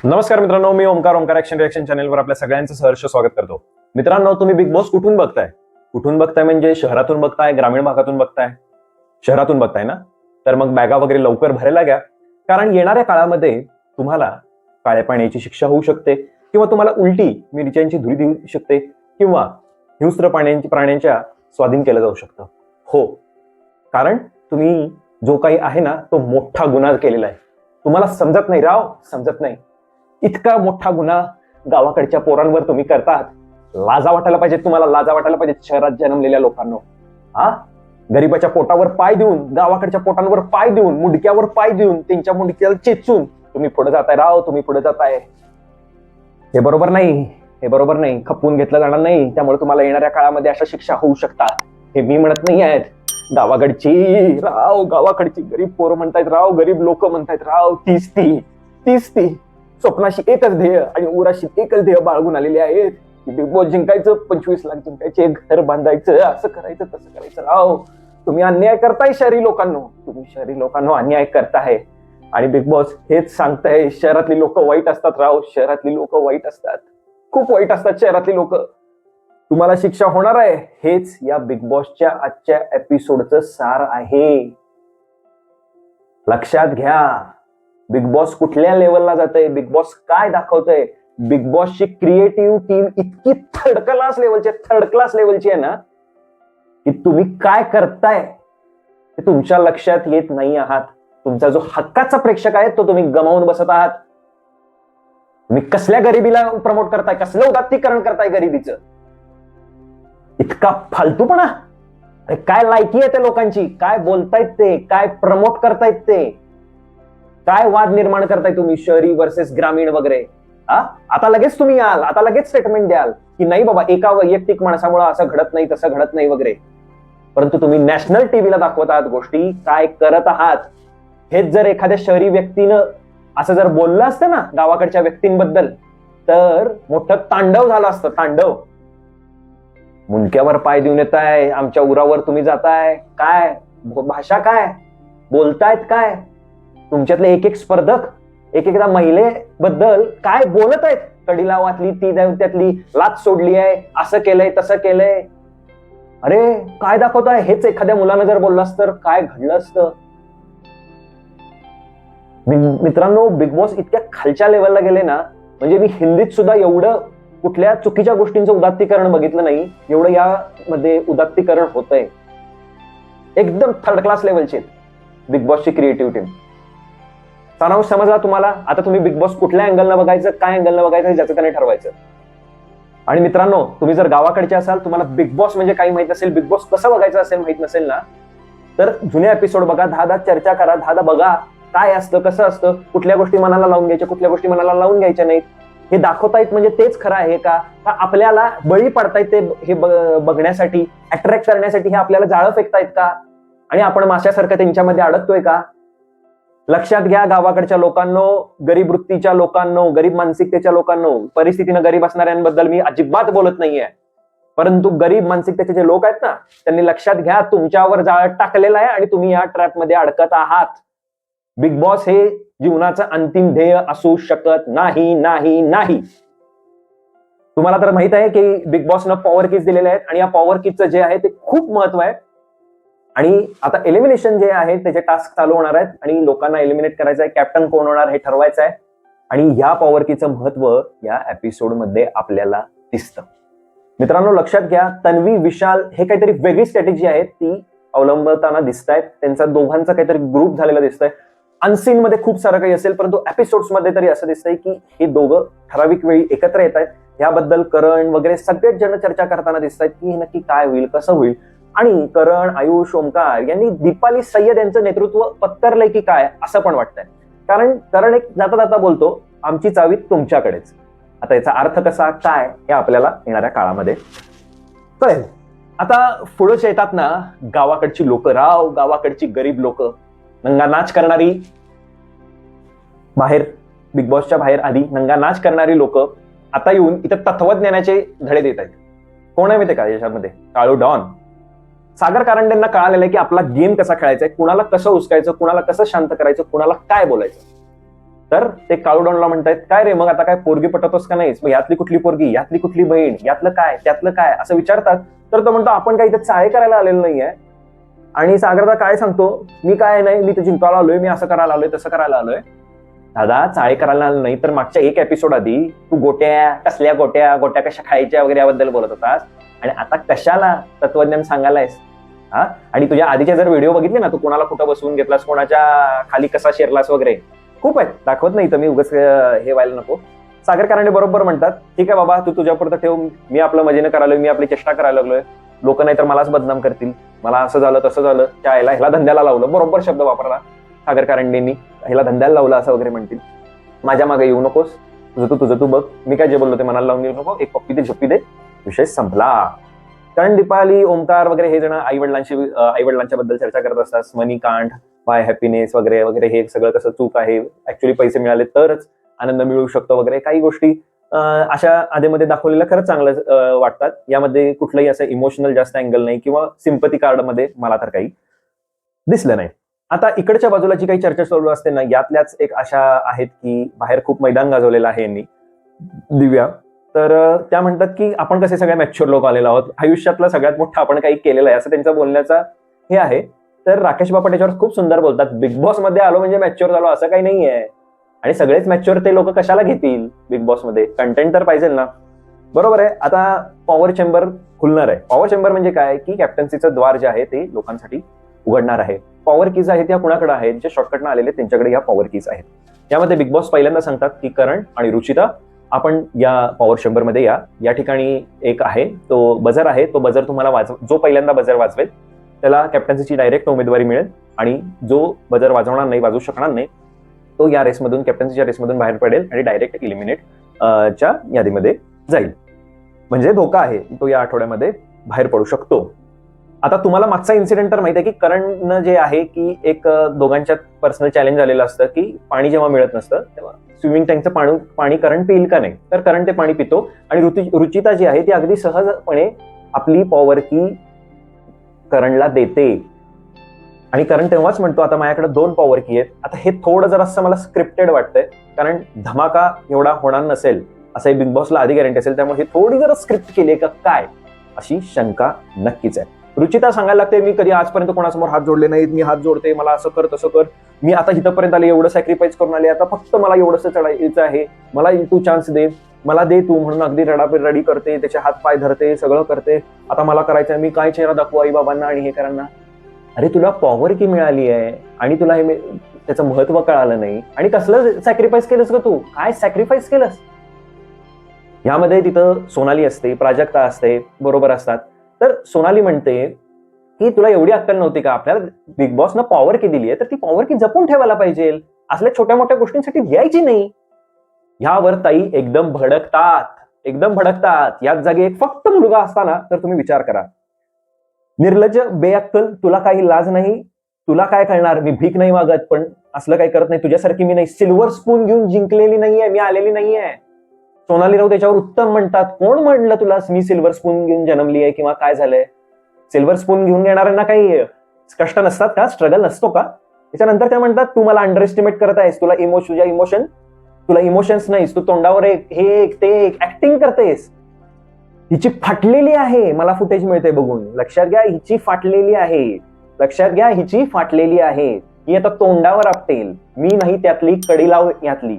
नमस्कार मित्रांनो, मी Omkar action reaction चॅनलवर आपल्या सगळ्यांचं सहर्ष स्वागत करतो. मित्रांनो, तुम्ही बिग बॉस कुठून बघताय? कुठून बघताय म्हणजे शहरातून बघताय, ग्रामीण भागातून बघताय? शहरातून बघताय ना? तर मग बॅगा वगैरे लवकर भरायला घ्या, कारण येणाऱ्या काळामध्ये तुम्हाला काळ्या पाण्याची शिक्षा होऊ शकते, किंवा तुम्हाला उलटी मिरच्यांची धुरी देऊ शकते, किंवा हिंस्र प्राण्यांच्या स्वाधीन केलं जाऊ शकतं. हो, कारण तुम्ही जो काही आहे ना तो मोठा गुन्हा केलेला आहे. तुम्हाला समजत नाही राव, समजत नाही. इतका मोठा गुन्हा गावाकडच्या पोरांवर तुम्ही करतात. लाजा वाटायला पाहिजे तुम्हाला, लाजा वाटायला पाहिजे शहरात जन्मलेल्या लोकांना. हा, गरीबाच्या पोटावर पाय देऊन, गावाकडच्या पोटांवर पाय देऊन, मुंडक्यावर पाय देऊन, त्यांच्या मुंडक्याला चेचून तुम्ही पुढे जाताय राव, तुम्ही पुढे जाताय. हे बरोबर नाही, हे बरोबर नाही. खपवून घेतलं जाणार नाही. त्यामुळे तुम्हाला येणाऱ्या काळामध्ये अशा शिक्षा होऊ शकतात. हे मी म्हणत नाही आहेत. गावाकडची राव, गावाकडची गरीब पोरं म्हणतायत राव, गरीब लोक म्हणतायत राव, तीच ती स्वप्नाशी एकच ध्येय आणि उराशी एकच ध्येय बाळगून आलेले आहेत. बिग बॉस जिंकायचं, 25 लाख जिंकायचे, घर बांधायचं, असं करायचं तसं करायचं. राव, तुम्ही अन्याय करताय शहरी लोकांनो, तुम्ही शहरी लोकांना अन्याय करताय. आणि बिग बॉस हेच सांगताय, शहरातली लोक वाईट असतात राव, शहरातली लोक वाईट असतात, खूप वाईट असतात शहरातली लोक. तुम्हाला शिक्षा होणार आहे. हेच या बिग बॉसच्या आजच्या एपिसोडचं सार आहे. लक्षात घ्या. बिग बॉस कुठल्या लेवलला जातंय, बिग बॉस काय दाखवतंय. बिग बॉसची क्रिएटिव्ह टीम इतकी थर्ड क्लास लेवलची आहे ना, की तुम्ही काय करताय ते तुमच्या लक्षात येत नाही आहात. तुमचा जो हक्काचा प्रेक्षक आहे तो तुम्ही गमावून बसत आहात. तुम्ही कसल्या गरिबीला प्रमोट करताय, कसलं उदात्तीकरण करताय गरिबीचं. इतका फालतूपणा. अरे काय लायकी आहे त्या लोकांची, काय बोलतायत ते, काय प्रमोट करतायत ते, काय वाद निर्माण करताय तुम्ही शहरी वर्सेस ग्रामीण वगैरे. आता लगेच तुम्ही याल, आता लगेच स्टेटमेंट द्याल की नाही बाबा, एका वैयक्तिक माणसामुळे असं घडत नाही, तसं घडत नाही वगैरे. परंतु तुम्ही नॅशनल टीव्हीला दाखवत आहात गोष्टी, काय करत आहात. हेच जर एखाद्या शहरी व्यक्तीनं असं जर बोललं असतं ना गावाकडच्या व्यक्तींबद्दल, तर मोठं तांडव झालं असतं, तांडव. मुंडक्यावर पाय देऊन येताय, आमच्या उरावर तुम्ही जाताय, काय भाषा, काय बोलतायत, काय तुमच्यातले एक एक स्पर्धक एकदा महिलेबद्दल काय बोलत आहेत. कडीला वाचली, ती त्यातली लाच सोडली आहे, असं केलंय तसं केलंय. अरे काय दाखवताय. हेच एखाद्या मुलानं जर बोललास तर काय घडलं असतं. मित्रांनो, बिग बॉस इतक्या खालच्या लेवलला गेले ना, म्हणजे मी हिंदीत सुद्धा एवढं कुठल्या चुकीच्या गोष्टींचं उदात्तीकरण बघितलं नाही, एवढं यामध्ये उदात्तीकरण होतंय. एकदम थर्ड क्लास लेवलचे बिग बॉसची क्रिएटिव्ह टीम. सारांश समजला तुम्हाला. आता तुम्ही बिग बॉस कुठल्या अँगलनं बघायचं, काय अँगलनं बघायचं, ज्याचं त्याने ठरवायचं. आणि मित्रांनो, तुम्ही जर गावाकडचे असाल, तुम्हाला बिग बॉस म्हणजे काही माहित नसेल, बिग बॉस कसं बघायचं असेल माहित नसेल ना, तर जुने एपिसोड बघा, 10 चर्चा करा, 10 बघा काय असतं, कसं असतं, कुठल्या गोष्टी मनाला लावून घ्यायच्या, कुठल्या गोष्टी मनाला लावून घ्यायच्या नाहीत. हे दाखवतायत म्हणजे तेच खरं आहे का आपल्याला बळी पडतायत ते हे बघण्यासाठी, अट्रॅक्ट करण्यासाठी हे आपल्याला जाळं फेकतायत का, आणि आपण माशासारखं त्यांच्यामध्ये अडकतोय का. लक्षात घ्या गावाकडच्या लोकांनो, गरीब वृत्तीच्या लोकांनो, गरीब मानसिकतेच्या लोकांनो. परिस्थितीनं गरीब असणाऱ्यांबद्दल मी अजिबात बोलत नाहीये, परंतु गरीब मानसिकतेचे जे लोक आहेत ना, त्यांनी लक्षात घ्या, तुमच्यावर जाळं टाकलेलं आहे आणि तुम्ही या ट्रॅप मध्ये अडकत आहात. बिग बॉस हे जीवनाचं अंतिम ध्येय असू शकत नाही, नाही, नाही. तुम्हाला तर माहित आहे की बिग बॉसनं पॉवर कीज दिलेले आहेत, आणि या पॉवर कीजचं जे आहे ते खूप महत्व आहे. आणि आता एलिमिनेशन जे आहे त्याचे टास्क चालू होणार आहेत, आणि लोकांना एलिमिनेट करायचं आहे, कॅप्टन कोण होणार हे ठरवायचं आहे. आणि या पॉवर कीचं महत्व या एपिसोड मध्ये आपल्याला दिसतं. मित्रांनो, लक्षात घ्या, तन्वी, विशाल हे काहीतरी वेगळी स्ट्रॅटेजी आहे ती अवलंबताना दिसत आहेत. त्यांचा दोघांचा काहीतरी ग्रुप झालेला दिसतंय. अनसीन मध्ये खूप सारं काही असेल, परंतु एपिसोड्स मध्ये तरी असं दिसतंय की हे दोघं ठराविक वेळी एकत्र येत आहेत. याबद्दल करण वगैरे सगळेच जण चर्चा करताना दिसत आहेत की हे नक्की काय होईल, कसं होईल. आणि करण, आयुष, ओमकार यांनी दीपाली सय्यद यांचं नेतृत्व पत्करलंय की काय असं पण वाटतंय. कारण करण एक जाता जाता बोलतो, आमची चावी तुमच्याकडेच. आता याचा अर्थ कसा काय हे आपल्याला येणाऱ्या काळामध्ये कळेल. आता पुढे येतात ना गावाकडची लोक, राव गावाकडची गरीब लोक, नंगा नाच करणारी, बाहेर बिग बॉसच्या बाहेर आधी नंगा नाच करणारी लोक आता येऊन इथं तत्वज्ञानाचे धडे देत आहेत. कोण आहे माहिती का याच्यामध्ये? काळू डॉन. सागर कारंडेंना कळालेलं आहे की आपला गेम कसा खेळायचा आहे, कुणाला कसं उचकायचं, कुणाला कसं शांत करायचं, कुणाला काय बोलायचं. तर ते काळूडॉनला म्हणतायत, काय रे मग आता काय पोरगी पटवतोस का नाहीस, मग यातली कुठली पोरगी, यातली कुठली बहीण, यातलं काय त्यातलं काय असं विचारतात. तर तो म्हणतो आपण काही इथे चाळे करायला आलेलो नाहीये. आणि सागरदा काय सांगतो, मी काय नाही, मी तर जिंकायला आलोय, मी असं करायला आलोय, तसं करायला आलोय. दादा चाळे करायला आलो नाही तर मागच्या एक एपिसोड आधी तू गोट्या कसल्या गोट्या कशा खायच्या वगैरे याबद्दल बोलत होतास, आणि आता कशाला तत्वज्ञान सांगायलायस. हा, आणि तुझ्या आधीचे जर व्हिडिओ बघितले ना, तू कोणाला कुठं बसवून घेतलास, कोणाच्या खाली कसा शिरलास वगैरे खूप आहेत, दाखवत नाही तर मी उगाच हे व्हायला नको. सागर कारंडे बरोबर म्हणतात, ठीक आहे बाबा तू तुझ्यापुरतं ठेव, मी आपलं मजेनं करायलोय, मी आपली चेष्टा करायला लागलोय, लोक नाही तर मलाच बदनाम करतील, मला असं झालं तसं झालं, त्या ह्याला धंद्याला लावलं, बरोबर शब्द वापरला सागर कारंडेंनी, ह्याला धंद्याला लावलं असं वगैरे म्हणतील. माझ्या मागे येऊ नकोस, तुझं तू बघ, मी काय जे बोललो ते मनाला लावून येऊ नको, एक पप्पी दे झोपी दे, विषय संपला. कारण दीपाली, ओमकार वगैरे हे जण आईवडिलांच्या बद्दल चर्चा करत असतात, मनी कांट बाय हॅपीनेस वगैरे वगैरे, हे सगळं कसं चूक आहे, ऍक्च्युली पैसे मिळाले तरच आनंद मिळू शकतो वगैरे, काही गोष्टी अशा आधीमध्ये दाखवलेल्या खरंच चांगलं वाटतात. यामध्ये कुठलंही असं इमोशनल जास्त अँगल नाही किंवा सिम्पती कार्ड मध्ये मला तर काही दिसलं नाही. आता इकडच्या बाजूला जी काही चर्चा चालू असते ना, यातल्याच एक अशा आहेत की बाहेर खूप मैदान गाजवलेलं आहे यांनी, दिव्या. तर त्या म्हणतात की आपण कसे सगळे मॅच्युअर लोक आलेलो आहोत, आयुष्यातला सगळ्यात मोठं आपण काही केलेलं आहे असं त्यांचा बोलण्याचा हे आहे. तर राकेश बापट याच्यावर खूप सुंदर बोलतात, बिग बॉस मध्ये आलो म्हणजे मॅच्युअर झालो असं काही नाहीये, आणि सगळेच मॅच्युअर ते लोक कशाला घेतील बिग बॉस मध्ये, कंटेंट तर पाहिजे ना. बरोबर आहे. आता पॉवर चेंबर खुलणार आहे. पॉवर चेंबर म्हणजे काय की कॅप्टन्सीचं द्वार जे आहे ते लोकांसाठी उघडणार आहे. पॉवर कीज आहेत त्या कुणाकडे आहेत, जे शॉर्टकटनं आलेले त्यांच्याकडे या पॉवर कीज आहेत. यामध्ये बिग बॉस पहिल्यांदा सांगतात की करण आणि रुचिता आपण या पॉवर चेंबर मध्ये या ठिकाणी एक आहे तो बजर आहे, तो बजर तुम्हाला जो पहिल्यांदा बजर वाजवेल त्याला कॅप्टन्सीची डायरेक्ट उमेदवारी मिळेल, आणि जो बजर वाजवणार नाही, वाजवू शकणार नाही, तो या रेसमधून, कॅप्टन्सीच्या रेसमधून बाहेर पडेल आणि डायरेक्ट इलिमिनेट च्या यादीमध्ये जाईल. म्हणजे धोका आहे, तो या आठवड्यामध्ये बाहेर पडू शकतो. आता तुम्हाला मागचा इन्सिडेंट तर माहिती आहे की करणनं जे आहे की एक दोघांच्यात पर्सनल चॅलेंज आलेलं असतं की पाणी जेव्हा मिळत नसतं तेव्हा स्विमिंग टँकचं पाणी करण पिईल का नाही, तर करण ते पाणी पितो, आणि रुचिता जी आहे ती अगदी सहजपणे आपली पॉवर की करणला देते, आणि करण तेव्हाच म्हणतो आता माझ्याकडे 2 पॉवर की आहेत. आता हे थोडं जर असं मला स्क्रिप्टेड वाटतंय, कारण धमाका एवढा होणार नसेल असं बिग बॉसला आधी गॅरंटी असेल, त्यामुळे हे थोडी जरा स्क्रिप्ट केली का काय अशी शंका नक्कीच आहे. रुचिता सांगायला लागते, मी कधी आजपर्यंत कोणासमोर हात जोडले नाहीत, मी हात जोडते, मला असं कर तसं कर, मी आता इथंपर्यंत आले, एवढं सॅक्रिफाईस करून आले, आता फक्त मला एवढंसं चढायचं आहे, मला तू चान्स दे, मला दे तू, म्हणून अगदी रडी करते, त्याचे हात पाय धरते, सगळं करते, आता मला करायचं आहे, मी काय चेहरा दाखवू आई बाबांना आणि हे करांना. अरे तुला पॉवर की मिळाली आहे आणि तुला हे त्याचं महत्व कळालं नाही, आणि कसलं सॅक्रिफाईस केलंस का तू, काय सॅक्रिफाईस केलंस. यामध्ये तिथं सोनाली असते, प्राजक्ता असते, बरोबर असतात. तर सोनाली म्हणते की तुला एवढी अक्कल नव्हती का, आपल्याला बिग बॉसनं पॉवर की दिली आहे तर ती पॉवर की जपून ठेवायला पाहिजे, असल्या छोट्या मोठ्या गोष्टींसाठी द्यायची नाही. ह्यावर ताई एकदम भडकतात. याच जागी एक फक्त मुलगा असताना तर तुम्ही विचार करा, निर्लज्ज, बेअक्कल, तुला काही लाज नाही, तुला काय कळणार, मी भीक नाही मागत पण असलं काही करत नाही, तुझ्यासारखी मी नाही, सिल्वर स्पून घेऊन जिंकलेली नाहीये, मी आलेली नाहीये. सोनाली राऊत त्याच्यावर उत्तम म्हणतात, कोण म्हणलं तुला मी सिल्वर स्पून घेऊन जन्मली आहे किंवा काय झालंय. सिल्वर स्पून घेऊन येणाऱ्यांना काही कष्ट नसतात का, स्ट्रगल नसतो का. त्याच्यानंतर त्या म्हणतात तू मला अंडर एस्टिमेट करत आहेस, तुला इमोशन्स नाहीस, तू तोंडावर ते ऍक्टिंग करतेस. हिची फाटलेली आहे, मला फुटेज मिळते बघून, लक्षात घ्या हिची फाटलेली आहे, ही आता तोंडावर आपटेल, मी नाही त्यातली, कडी लाव यातली.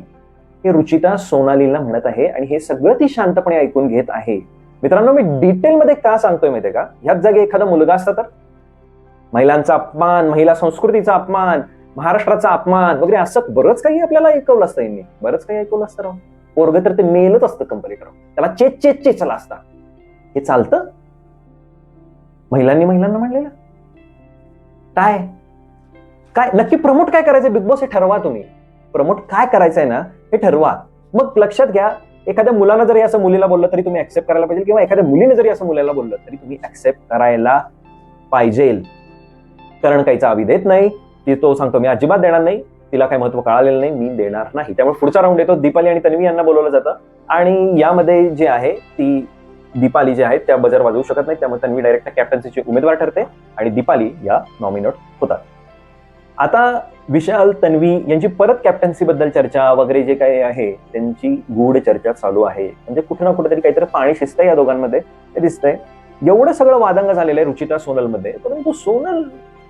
हे रुचिता सोनालीला म्हणत आहे, आणि हे सगळं ती शांतपणे ऐकून घेत आहे. मित्रांनो, मी डिटेलमध्ये का सांगतोय माहितीये का, ह्याच जागी एखादा मुलगा असता तर महिलांचा अपमान, महिला संस्कृतीचा अपमान, महाराष्ट्राचा अपमान वगैरे असं बरंच काही आपल्याला ऐकवलं असतं यांनी, राव. पोरग तर ते मेलच असतं कंपनीत, त्याला चेचला असता. हे चालतं महिलांना म्हणलेलं काय नक्की प्रमोट काय करायचं बिग बॉस हे ठरवा तुम्ही. प्रमोट काय करायचंय ना हे ठरवा. मग लक्षात घ्या, एखाद्या मुलानं जरी असं मुलीला बोललं तरी तुम्ही ऍक्सेप्ट करायला पाहिजे, किंवा एखाद्या मुलीने जरी असं मुलाला बोललं तरी तुम्ही ऍक्सेप्ट करायला पाहिजे. कारण काहीचा आवी देत नाही, ती तो सांगतो मी अजिबात देणार नाही, तिला काही महत्व कळालेलं नाही, मी देणार नाही. त्यामुळे पुढचा राऊंड येतो, दीपाली आणि तन्वी यांना बोलवलं जातं, आणि यामध्ये जे आहे ती दीपाली जे आहेत त्या बजर वाजवू शकत नाही, त्यामुळे तन्वी डायरेक्ट कॅप्टन्सीची उमेदवार ठरते आणि दीपाली या नॉमिनेट होतात. आता विशाल, तन्वी यांची परत कॅप्टन्सी बद्दल चर्चा वगैरे जे काही आहे त्यांची गूढ चर्चा चालू आहे. म्हणजे कुठे ना कुठेतरी काहीतरी पाणी शिजतंय या दोघांमध्ये, ते दिसतंय. एवढं सगळं वादंग झालेलं आहे रुचिता सोनलमध्ये, परंतु सोनल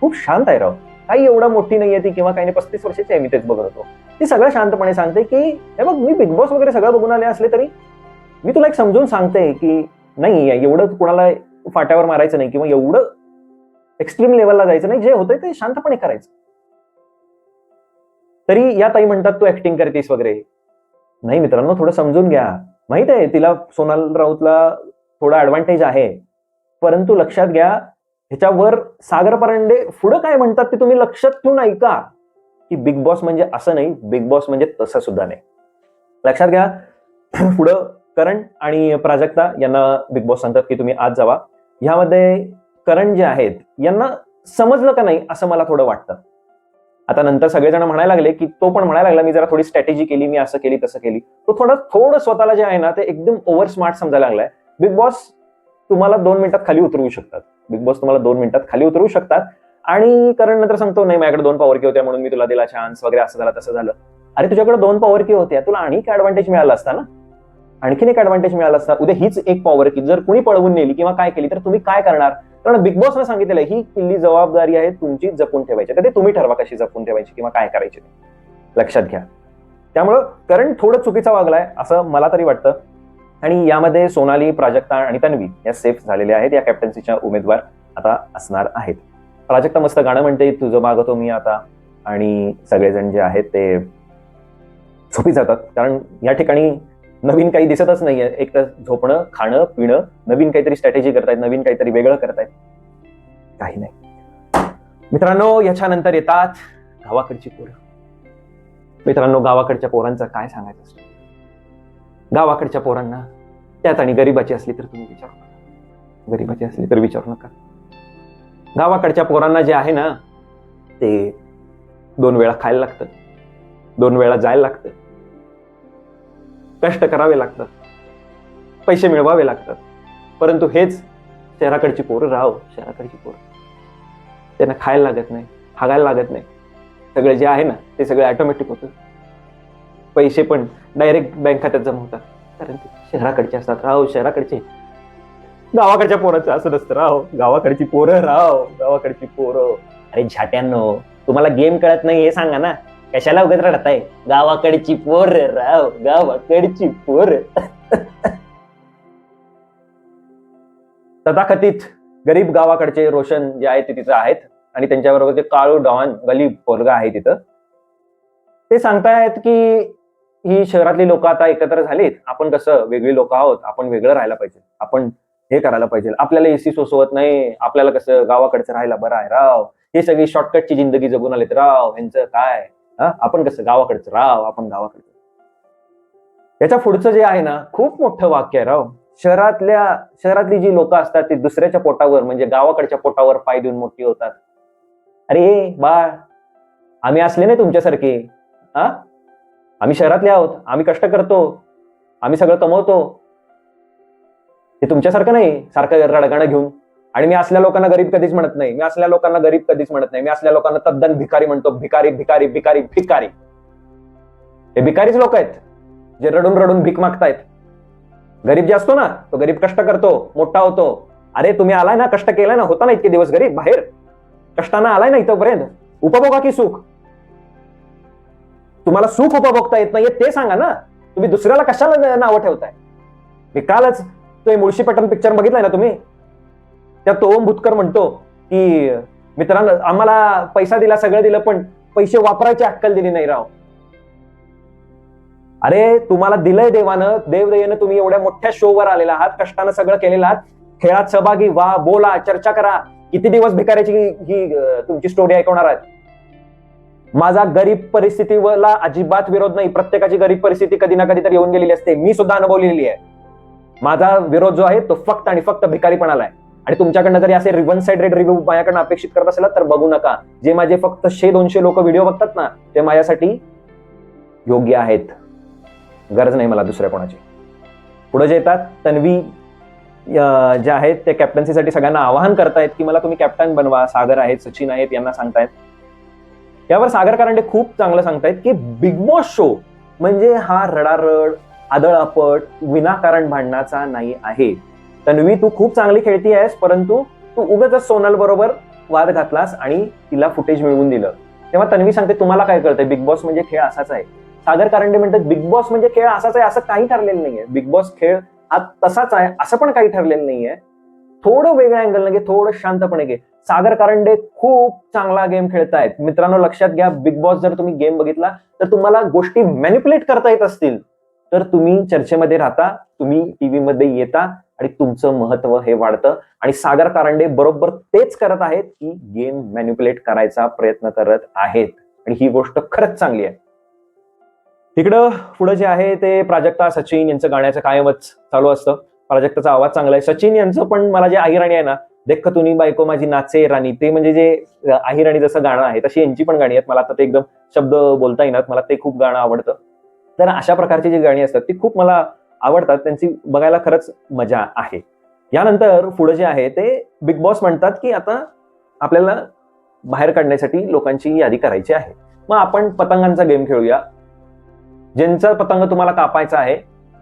खूप शांत आहे राव. काही एवढा मोठी नाहीये ती, किंवा काही नाही, 35 वर्षाची आहे, मी तेच बघत होतो. ती सगळं शांतपणे सांगते की हे बघ, मी बिग बॉस वगैरे सगळं बघून आले असले तरी मी तुला एक समजून सांगते की नाही, एवढं कुणाला फाट्यावर मारायचं नाही, किंवा एवढं एक्स्ट्रीम लेवलला जायचं नाही. जे होतंय ते शांतपणे करायचं. तरी या ताई म्हणतात तू ऍक्टिंग करतेस वगैरे. नाही मित्रांनो, थोडं समजून घ्या. माहित आहे तिला, सोनल राऊतला थोडा ऍडव्हान्टेज आहे, परंतु लक्षात घ्या, ह्याच्यावर सागर परांडे पुढे काय म्हणतात ते तुम्ही लक्षात ठेवून ऐका, की बिग बॉस म्हणजे असं नाही, बिग बॉस म्हणजे तसं सुद्धा नाही. लक्षात घ्या. पुढं करण आणि प्राजक्ता यांना बिग बॉस सांगतात की तुम्ही आज जावा. ह्यामध्ये करण जे आहेत यांना समजलं का नाही असं मला थोडं वाटतं. आता नंतर सगळेजण म्हणायला लागले की तो पण म्हणायला लागला मी जरा थोडी स्ट्रॅटेजी केली, मी असं केली तसं केली. तो थोडं स्वतःला जे आहे ना ते एकदम ओव्हर स्मार्ट समजायला लागलाय. बिग बॉस तुम्हाला 2 मिनिटात खाली उतरवू शकतात. बिग बॉस तुम्हाला 2 मिनिटात खाली उतरवू शकतात. आणि करण नंतर सांगतो नाही माझ्याकडे 2 पॉवर की होत्या म्हणून मी तुला दिला चान्स वगैरे, असं झालं तसं झालं. अरे तुझ्याकडे 2 पॉवर की होत्या, तुला आणि एक ऍडव्हान्टेज मिळाला असता ना, आणखीन एक ऍडव्हान्टेज मिळाला असता. उद्या हीच एक पॉवर की जर कुणी पळवून नेली किंवा काय केली तर तुम्ही काय करणार? कारण बिग बॉसने सांगितलेलं ही किल्ली जबाबदारी आहे तुमची जपून ठेवायची. तर ते तुम्ही ठरवा कशी जपून ठेवायची किंवा काय करायची, लक्षात घ्या. त्यामुळं करण थोडं चुकीचा वागलाय असं मला तरी वाटतं. आणि यामध्ये सोनाली, प्राजक्ता आणि तन्वी या सेफ झालेल्या आहेत. या कॅप्टन्सीच्या उमेदवार आता असणार आहेत. प्राजक्ता मस्त गाणं म्हणते, तुझं मागतो मी आता, आणि सगळेजण जे आहेत ते झोपी जातात. कारण या ठिकाणी नवीन काही दिसतच नाहीये. एक तर झोपणं, खाणं, पिणं, नवीन काहीतरी स्ट्रॅटेजी करतायत, नवीन काहीतरी वेगळं करतायत, काही नाही. मित्रांनो, याच्यानंतर येतात गावाकडची पोरं. मित्रांनो, गावाकडच्या पोरांचं काय सांगायचं असतं. गावाकडच्या पोरांना, त्यात आणि गरीबाची असली तर तुम्ही विचारू नका, गरीबाची असली तर विचारू नका. गावाकडच्या पोरांना जे आहे ना ते 2 वेळा खायला लागतं, 2 वेळा जायला लागतं, कष्ट करावे लागतात, पैसे मिळवावे लागतात. परंतु हेच शहराकडची पोरं शहराकडची पोरं, त्यांना खायला लागत नाही, हागायला लागत नाही. सगळं जे आहे ना ते सगळं ऑटोमॅटिक होतं. पैसे पण डायरेक्ट बँक खात्यात जमा होतात, कारण ते शहराकडचे असतात. शहराकडचे. गावाकडच्या पोरांचं असं नसतं गावाकडची पोरं गावाकडची पोरं. अरे झाट्यांनो, तुम्हाला गेम कळत नाही हे सांगा ना, कशाला उगाच रडताय? गावाकडची पोरं गावाकडची पोरं. तथाकथित गरीब गावाकडचे रोशन जे आहेत ते तिथं आहेत, आणि त्यांच्याबरोबर ते काळू डॉन गरीब पोरगा आहे तिथं. ते सांगतायत की ही शहरातली लोक आता एकत्र झालीत, आपण कसं वेगळी लोक आहोत, आपण वेगळं राहायला पाहिजे, आपण हे करायला पाहिजे, आपल्याला एसी सोसवत नाही, आपल्याला कसं गावाकडचं राहायला बरं आहे हे सगळी शॉर्टकटची जिंदगी जगून आलेत ह्यांचं काय, आपण कसं गावाकडचं आपण गावाकडचं. याच्या पुढचं जे आहे ना खूप मोठं वाक्य आहे शहरातली जी लोक असतात ती दुसऱ्याच्या पोटावर म्हणजे गावाकडच्या पोटावर पाय देऊन मोठी होतात. अरे बाळ, आम्ही असले नाही तुमच्यासारखे. आम्ही शहरातले आहोत, आम्ही कष्ट करतो, आम्ही सगळं कमवतो. हे तुमच्यासारखं नाही सारखं रडगाणं घेऊन. आणि मी असल्या लोकांना गरीब कधीच म्हणत नाही, मी असल्या लोकांना तद्दन भिकारी म्हणतो. भिकारी भिकारी भिकारी भिकारी. हे भिकारीच लोक आहेत जे रडून रडून भीक मागतायत. गरीब जे असतो ना तो गरीब कष्ट करतो, मोठा होतो. अरे तुम्ही आलाय ना, कष्ट केलाय ना, होता ना इतके दिवस गरीब बाहेर, कष्टानं आलाय ना इथंपर्यंत, उपभोगा की सुख. तुम्हाला सुख उपभोगता येत नाहीये ते सांगा ना, तुम्ही दुसऱ्याला कशाला नावं ठेवताय. मी कालच तो मुळशी पॅटर्न पिक्चर बघितलाय ना तुम्ही, त्यात तो ओम भूतकर म्हणतो की मित्रांनो आम्हाला पैसा दिला, सगळं दिलं, पण पैसे वापरायची अक्कल दिली नाही अरे तुम्हाला दिलंय देवानं, देवदयेनं तुम्ही एवढ्या मोठ्या शोवर आलेला आहात, कष्टानं सगळं केलेलं आहात, खेळात सहभागी व्हा, बोला, चर्चा करा. किती दिवस भिकाऱ्याची ही तुमची स्टोरी ऐकवणार आहात. माझा गरीब परिस्थितीला अजिबात विरोध नाही. प्रत्येकाची गरीब परिस्थिती कधी ना कधी तर येऊन गेलेली असते, मी सुद्धा अनुभवलेली आहे. माझा विरोध जो आहे तो फक्त आणि फक्त भिकारीपणाला आहे. आणि तुमच्याकडनं जरी असे वन साइडेड रिव्ह्यू माझ्याकडनं अपेक्षित करत असेल तर बघू नका. जे माझे फक्त 100-200 लोक व्हिडिओ बघतात ना ते माझ्यासाठी योग्य आहेत. गरज नाही मला दुसऱ्या कोणाची. पुढे जे येतात तन्वी जे आहेत ते कॅप्टन्सीसाठी सगळ्यांना आवाहन करतायत की मला तुम्ही कॅप्टन बनवा. सागर आहेत, सचिन आहेत, यांना सांगतायत. यावर सागर कारंडे खूप चांगलं सांगतायत की बिग बॉस शो म्हणजे हा रडारड, आदळआपट, विनाकारण भांडणाचा नाही आहे. तन्वी, तू खूप चांगली खेळती आहेस, परंतु तू उगाचच सोनल बरोबर वाद घातलास आणि तिला फुटेज मिळवून दिलं. तेव्हा तन्वी सांगते, तुम्हाला काय कळतंय, बिग बॉस म्हणजे खेळ असाच आहे. सागर कारंडे म्हणतात, बिग बॉस म्हणजे खेळ असाच आहे, असं काही ठरलेलं नाहीये. बिग बॉस खेळ हा तसाच आहे असं पण काही ठरलेलं नाहीये. थोडं वेगळ्या अँगलने घे, थोडं शांतपणे घे. सागर कारंडे खूप चांगला गेम खेळतायत. मित्रांनो, लक्षात घ्या, बिग बॉस जर तुम्ही गेम बघितला तर तुम्हाला गोष्टी मॅनिप्युलेट करता येत असतील तर तुम्ही चर्चेमध्ये राहता, तुम्ही टीव्ही मध्ये येता आणि तुमचं महत्व हे वाढतं. आणि सागर कारंडे बरोबर तेच करत आहेत की गेम मॅनिप्युलेट करायचा प्रयत्न करत आहेत, आणि ही गोष्ट खरंच चांगली आहे. तिकडं पुढे जे आहे ते प्राजक्ता, सचिन यांचं गाण्याचं कायमच चालू असतं. प्राजक्ताचा आवाज चांगला आहे. सचिन यांचं पण मला जे अहिराणी आहे ना, देख तुनी बायको माझी नाचे राणी, ते म्हणजे जे अहिराणी जसं गाणं आहे तशी यांची पण गाणी आहेत. मला आता ते एकदम शब्द बोलता येणार, मला ते खूप गाणं आवडतं. तर अशा प्रकारची जी गाणी असतात ती खूप मला आवडतात, त्यांची बघायला खरंच मजा आहे. यानंतर पुढे जे आहे ते बिग बॉस म्हणतात की आता आपल्याला बाहेर काढण्यासाठी लोकांची यादी करायची आहे. मग आपण पतंगांचा गेम खेळूया. ज्यांचा पतंग तुम्हाला कापायचा आहे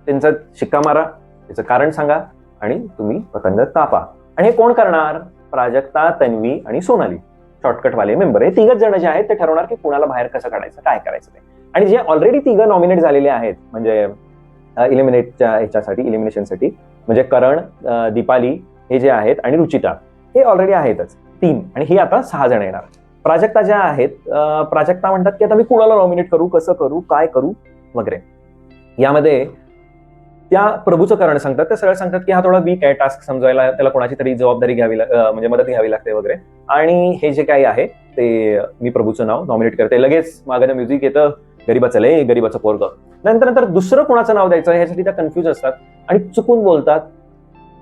त्यांचा शिक्का मारा, त्याचं कारण सांगा आणि तुम्ही पतंग कापा. आणि हे कोण करणार? प्राजक्ता, तन्वी आणि सोनाली, शॉर्टकट वाले मेंबर. हे तिघच जण जे आहेत ते ठरवणार की कुणाला बाहेर कसं काढायचं, काय करायचं ते. आणि जे ऑलरेडी तिघं नॉमिनेट झालेले आहेत म्हणजे इलिमिनेशनसाठी, म्हणजे करण, दीपाली हे जे आहेत आणि रुचिता, हे ऑलरेडी आहेतच 3, आणि ही आता 6 जण येणार. प्राजक्ता ज्या आहेत, प्राजक्ता म्हणतात की आता मी कुणाला नॉमिनेट करू, कसं करू, काय करू वगैरे. यामध्ये त्या प्रभूचं कारण सांगतात, ते सरळ सांगतात की हा थोडा वीक आहे, टास्क समजायला त्याला कोणाची तरी जबाबदारी घ्यावी, म्हणजे मदत घ्यावी लागते वगैरे. आणि हे जे काही आहे ते मी प्रभूचं नाव नॉमिनेट करते. लगेच मागं म्युझिक येतं, गरीबाचं लय, गरीबाचं पोरग. नंतर दुसरं कोणाचं नाव द्यायचं ह्यासाठी त्या कन्फ्युज असतात आणि चुकून बोलतात.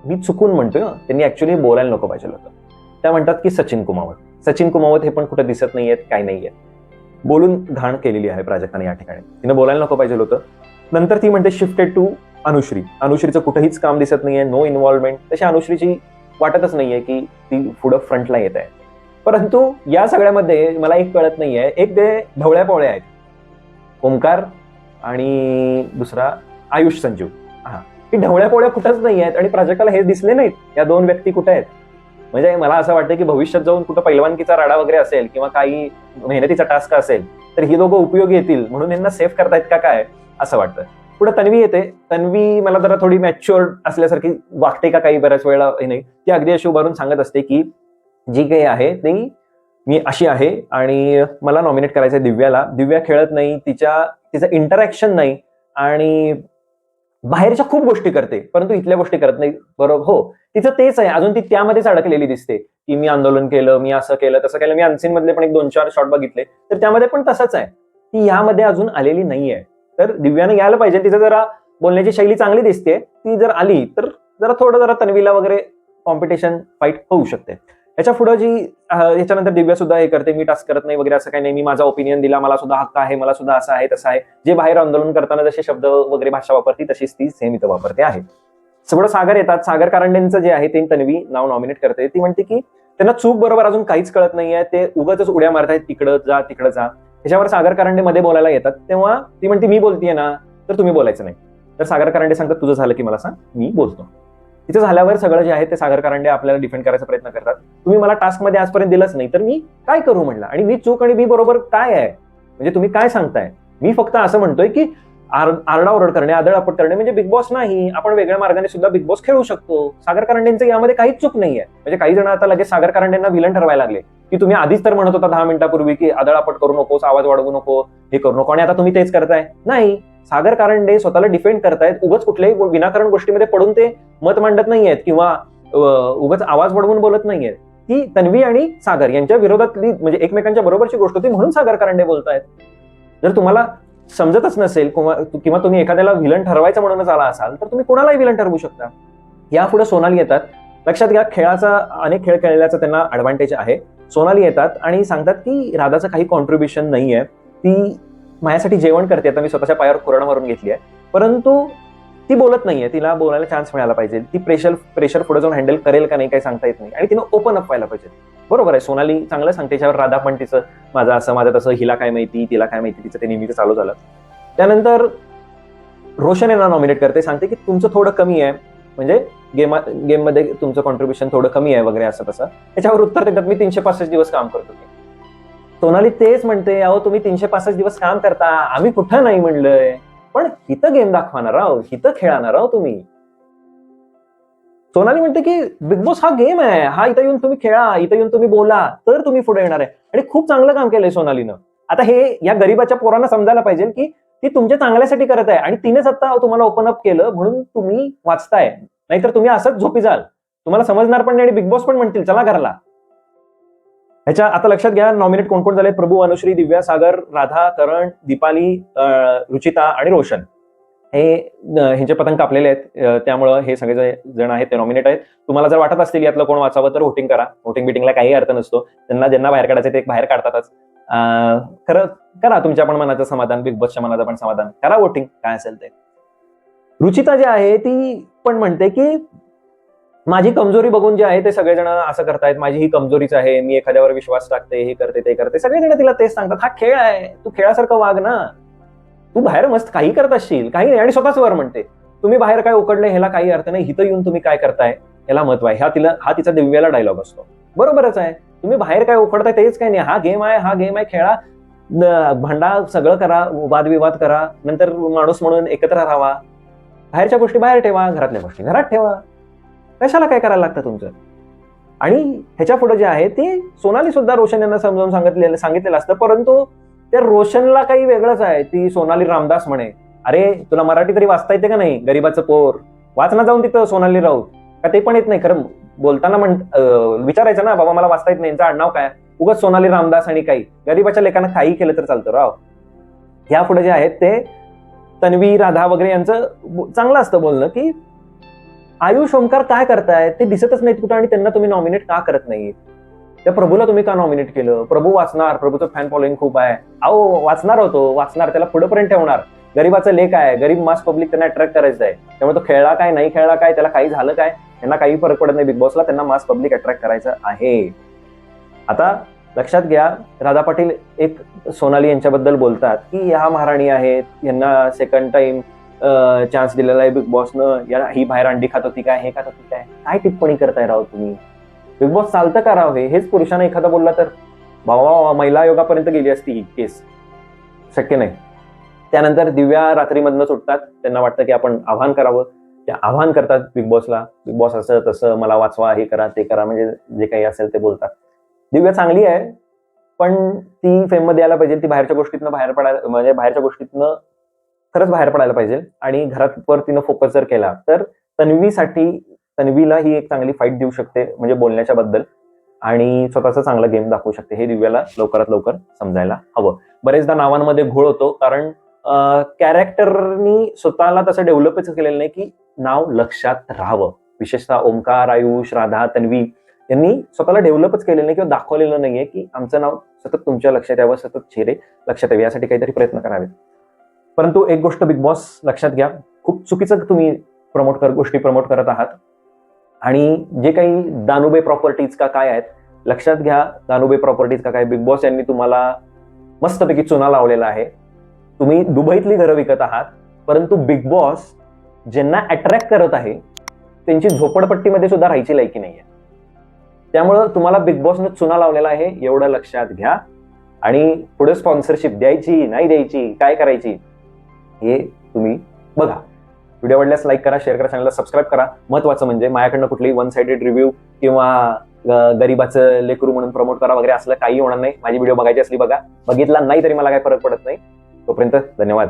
मी चुकून म्हणतोय, त्यांनी ऍक्च्युली बोलायला नको पाहिजे होतं. त्या म्हणतात की सचिन कुमावत. सचिन कुमावत हे पण कुठे दिसत नाहीयेत, काय नाहीये. बोलून घाण केलेली आहे प्राजक्ताने या ठिकाणी, तिने बोलायला नको पाहिजे होतं. नंतर ती म्हणते शिफ्टेड टू अनुश्री. अनुश्रीचं कुठेहीच काम दिसत नाहीये, नो इन्व्हॉल्वमेंट. तशी अनुश्रीची वाटतच नाहीये की ती पुढं फ्रंटला येत आहे. परंतु या सगळ्यामध्ये मला एक कळत नाहीये, एक ते ढवळ्या पोळ्या आहेत, ओमकार आणि दुसरा आयुष संजीव. ही ढवळ्या पोळ्या कुठंच नाही आहेत आणि प्राजक्ताला हे दिसले नाहीत या 2 व्यक्ती कुठे आहेत. म्हणजे मला असं वाटतं की भविष्यात जाऊन कुठं पैलवानकीचा राडा वगैरे असेल किंवा काही मेहनतीचा टास्क असेल तर ही दोघं उपयोगी येतील म्हणून यांना सेव्ह करतायत का काय असं वाटतं. पुढे तन्वी येते. तन्वी मला जरा थोडी मॅच्युअर असल्यासारखी वाटते का काही बऱ्याच वेळा, नाही, ती अगदी अशी उभारून सांगत असते की जी काही आहे ती मी अशी आहे आणि मला नॉमिनेट करायचं आहे दिव्याला. दिव्या खेळत नाही, तिचं इंटरॅक्शन नाही आणि बाहेरच्या खूप गोष्टी करते परंतु इथल्या गोष्टी करत नाही. बरोबर, हो, तिचं तेच आहे. अजून ती त्यामध्येच अडकलेली दिसते की मी आंदोलन केलं, मी असं केलं, तसं केलं. मी अनसीन मधले पण 1-2-4 शॉट बघितले तर त्यामध्ये पण तसंच आहे. ती यामध्ये अजून आलेली नाहीये. तर दिव्याने यायला पाहिजे. तिचं जरा बोलण्याची शैली चांगली दिसते. ती जर आली तर जरा तन्वीला वगैरे कॉम्पिटिशन फाईट होऊ शकते. याच्या पुढे याच्यानंतर दिव्या सुद्धा हे करते, मी टास्क करत नाही वगैरे असं काही नाही, मी माझा ओपिनियन दिला, मला सुद्धा हक्क आहे, मला सुद्धा असं आहे तसं आहे. जे बाहेर आंदोलन करताना जसे शब्द वगैरे भाषा वापरते तशीच ती सेम इथं वापरते आहे. सगळं सागर येतात. सागर कारंडेंचं जे आहे ते तन्वी नाव नॉमिनेट करते. ती म्हणते की त्यांना चूक बरोबर अजून काहीच कळत नाहीये, ते उगाच उड्या मारतायत, तिकडं जा तिकडं जा. त्याच्यावर सागर कारंडे मध्ये बोलायला येतात. तेव्हा ती म्हणते मी बोलतीये ना तर तुम्ही बोलायचं नाही. तर सागर कारंडे सांगतात तुझं झालं की मला सांग, मी बोलतो. तिचं झाल्यावर सगळं जे आहे ते सागर कारंडे आपल्याला डिफेंड करायचा प्रयत्न करतात. तुम्ही मला टास्क मध्ये आजपर्यंत दिलंच नाही तर मी काय करू म्हणलं, आणि मी चूक आणि मी बरोबर काय आहे म्हणजे तुम्ही काय सांगताय. मी फक्त असं म्हणतोय की आरडाओरड करणे, आदळआपट करणे म्हणजे बिग बॉस नाही. आपण वेगळ्या मार्गाने सुद्धा बिग बॉस खेळू शकतो. सागर कारंडेंचं यामध्ये काहीच चूक नाहीये. म्हणजे काही जण आता लगेच सागर कारंडेंना विलन ठरवायला लागले की तुम्ही आधीच तर म्हणत होता 10 मिनिटापूर्वी की आदळआपट करू नकोस, आवाज वाढवू नको, हे करू नको, आणि आता तुम्ही तेच करताय. नाही, सागर कारंडे स्वतःला डिफेंड करतायत. उगाच कुठल्याही विनाकारण गोष्टीमध्ये पडून ते मत मांडत नाहीयेत किंवा उगाच आवाज वाढवून बोलत नाहीयेत. ती तन्वी आणि सागर यांच्या विरोधातली म्हणजे एकमेकांच्या बरोबरची गोष्ट होती म्हणून सागर कारंडे बोलतायत. जर तुम्हाला समजतच नसेल किंवा तुम्ही एखाद्याला विलन ठरवायचं म्हणूनच आला असाल तर तुम्ही कोणालाही विलन ठरवू शकता. यापुढे सोनाली येतात. लक्षात घ्या, खेळाचा अनेक खेळ खेळल्याचा त्यांना ऍडव्हान्टेज आहे. सोनाली येतात आणि सांगतात की राधाचं काही कॉन्ट्रीब्युशन नाहीये, ती माझ्यासाठी जेवण करते, आता मी स्वतःच्या पायावर कुरण मारून घेतली आहे, परंतु ती बोलत नाहीये, तिला बोलायला चान्स मिळाला पाहिजे. ती प्रेशर पुढे जाऊन हँडल करेल का नाही काही सांगता येत नाही, आणि तिनं ओपन अप व्हायला पाहिजे. बरोबर आहे, सोनाली चांगलं सांगते, त्याच्यावर राधा पण तिचं माझं असं माझं तसं, हिला काय माहिती तिला काय माहिती, तिचं ते नेहमीच चालू झालं. त्यानंतर रोशन यांना नॉमिनेट करते, सांगते की तुमचं थोडं कमी आहे, म्हणजे गेममध्ये तुमचं कॉन्ट्रीब्युशन थोडं कमी आहे वगैरे असं तसं. त्याच्यावर उत्तर देतात मी 365 दिवस काम करतो. सोनाली तेच म्हणते, अहो तुम्ही 365 दिवस काम करता, आम्ही कुठं नाही म्हणलंय, पण हिथं गेम दाखवणार आहोत, हिथं खेळणार आहोत तुम्ही. सोनाली म्हणते की बिग बॉस हा गेम आहे, हा इथं येऊन तुम्ही खेळा, इथं येऊन तुम्ही बोला, तर तुम्ही पुढे येणार आहे. आणि खूप चांगलं काम केलंय सोनालीनं. आता हे या गरीबाच्या पोरांना समजायला पाहिजे की ती तुमच्या चांगल्यासाठी करत आहे, आणि तिनेच आता तुम्हाला ओपन अप केलं म्हणून तुम्ही वाचताय, नाहीतर तुम्ही असंच झोपी जाल, तुम्हाला समजणार पण नाही, आणि बिग बॉस पण म्हणतील चला घरला. ह्याच्या आता लक्षात घ्या, नॉमिनेट कोण कोण झाले: प्रभू, अनुश्री, दिव्या, सागर, राधा, करण, दीपाली, रुचिता आणि रोशन. हे ह्यांचे पतंग कापलेले आहेत, त्यामुळं हे सगळे जण आहेत ते नॉमिनेट आहेत. तुम्हाला जर वाटत असतील यातलं कोण वाचावं तर वोटिंग करा. वोटिंग बिटिंगला काही अर्थ नसतो, त्यांना ज्यांना बाहेर काढायचं ते बाहेर काढतातच. खरं करा तुमच्या पण मनाचं समाधान, बिग बॉसच्या मनाचं पण समाधान करा, वोटिंग काय असेल ते. रुचिता जी आहे ती पण म्हणते की माझी कमजोरी बघून जे आहे ते सगळेजण असं करतायत, माझी ही कमजोरीच आहे, मी एखाद्यावर विश्वास टाकते, हे करते ते करते, सगळेजण तिला तेच सांगतात. हा खेळ आहे, तू खेळासारखं वाग ना, तू बाहेर मस्त काही करत असशील, काही नाही, आणि स्वतःच वर म्हणते तुम्ही बाहेर काय उकडले ह्याला काही अर्थ नाही, इथं येऊन तुम्ही काय करताय याला महत्व आहे. हा तिचा दिव्याला डायलॉग असतो. बरोबरच आहे, तुम्ही बाहेर काय उकडताय तेच काय नाही, हा गेम आहे, हा गेम आहे, खेळा, भांडा, सगळं करा, वादविवाद करा, नंतर माणूस म्हणून एकत्र राहावा, बाहेरच्या गोष्टी बाहेर ठेवा, घरातल्या गोष्टी घरात ठेवा, कशाला काय करायला लागतं तुमचं. आणि ह्याच्या पुढे जे आहे ते सोनाली सुद्धा रोशन यांना समजावून सांगितलेलं असतं, परंतु त्या रोशनला काही वेगळंच आहे. ती सोनाली रामदास म्हणे, अरे तुला मराठी तरी वाचता येते का नाही, गरीबाचं पोर, वाचना जाऊन तिथं सोनाली राऊत, का ते पण येत नाही. खरं बोलताना विचारायचं ना, बाबा मला वाचता येत नाही, यांचं आडनाव काय, उगाच सोनाली रामदास आणि काही गरीबाच्या लेखांना काही केलं तर चालतं राव. ह्या पुढे जे आहेत ते तन्वी, राधा वगैरे यांचं चांगलं असतं बोलणं की आयुष, ओमकार काय करतायत ते दिसतच नाहीत कुठं, आणि त्यांना तुम्ही नॉमिनेट का करत नाही. त्या प्रभूला तुम्ही का नॉमिनेट केलं, प्रभू वाचणार, प्रभूचं फॅन फॉलोइंग खूप आहे, अहो वाचणार होतो, वाचणार, त्याला पुढेपर्यंत ठेवणार, गरीबाचं लेख आहे, गरीब मास पब्लिक त्यांना अट्रॅक्ट करायचं आहे, त्यामुळे तो खेळला काय नाही खेळला काय, त्याला काही झालं काय, त्यांना काही फरक पडत नाही, बिग बॉसला त्यांना मास पब्लिक अट्रॅक्ट करायचं आहे. आता लक्षात घ्या, राधा पाटील एक सोनाली यांच्याबद्दल बोलतात की ह्या महाराणी आहेत, यांना सेकंड टाइम चान्स दिलेला आहे बिग बॉसनं, ही बाहेर अंडी खात होती काय, हे खात होती काय, काय टिप्पणी करताय राव तुम्ही, बिग बॉस चालतं का राव. हेच पुरुषांना एखादा बोलला तर बाबा महिला आयोगापर्यंत गेली असती ही केस, शक्य नाही. त्यानंतर दिव्या रात्रीमधनं सुटतात, त्यांना वाटतं की आपण आव्हान करावं, ते आव्हान करतात बिग बॉसला, बिग बॉस असं तसं मला वाचवा, हे करा ते करा, म्हणजे जे काही असेल ते बोलतात. दिव्या चांगली आहे, पण ती फेम मध्ये यायला पाहिजे, ती बाहेरच्या गोष्टीतनं बाहेर पडायला, म्हणजे बाहेरच्या गोष्टीतनं खरंच बाहेर पडायला पाहिजे, आणि घरात तिनं फोकस जर केला तर तन्वीला ही एक चांगली फाईट देऊ शकते, म्हणजे बोलण्याच्या बद्दल, आणि स्वतःचा चांगला गेम दाखवू शकते. हे दिव्याला लवकरात लवकर समजायला हवं. बरेचदा नावांमध्ये घोळ होतो, कारण कॅरेक्टरनी स्वतःला तसं डेव्हलपच केलेलं नाही की नाव लक्षात राहावं. विशेषतः ओमकार, आयुष, राधा, तन्वी यांनी स्वतःला डेव्हलपच केलेलं नाही किंवा दाखवलेलं नाहीये की आमचं नाव सतत तुमच्या लक्षात यावं, सतत चेहरे लक्षात यावे, यासाठी काहीतरी प्रयत्न करावेत. परंतु एक गोष्ट बिग बॉस लक्षात घ्या, खूप चुकीचं तुम्ही गोष्टी प्रमोट करत आहात, आणि जे काही दानुबे प्रॉपर्टीज का काय आहेत, लक्षात घ्या, दानुबे प्रॉपर्टीज का काय, बिग बॉस यांनी तुम्हाला मस्तपैकी चुना लावलेला आहे. तुम्ही दुबईतली घरं विकत आहात, परंतु बिग बॉस ज्यांना अट्रॅक्ट करत आहे त्यांची झोपडपट्टीमध्ये सुद्धा राहायची लायकी नाहीये. त्यामुळं तुम्हाला बिग बॉसनं चुना लावलेला आहे, एवढं लक्षात घ्या. आणि पुढे स्पॉन्सरशिप द्यायची नाही द्यायची, काय करायची, हे तुम्ही बघा. व्हिडिओ आवडल्यास लाईक करा, शेअर करा, चॅनलला सबस्क्राईब करा. महत्वाचं म्हणजे माझ्याकडनं कुठलीही वन साइडेड रिव्ह्यू किंवा गरीबाचं लेकरू म्हणून प्रमोट करा वगैरे असलं काही होणार नाही. माझी व्हिडिओ बघायची असली बघा, बघितला नाही तरी मला काही फरक पडत नाही. तोपर्यंत धन्यवाद.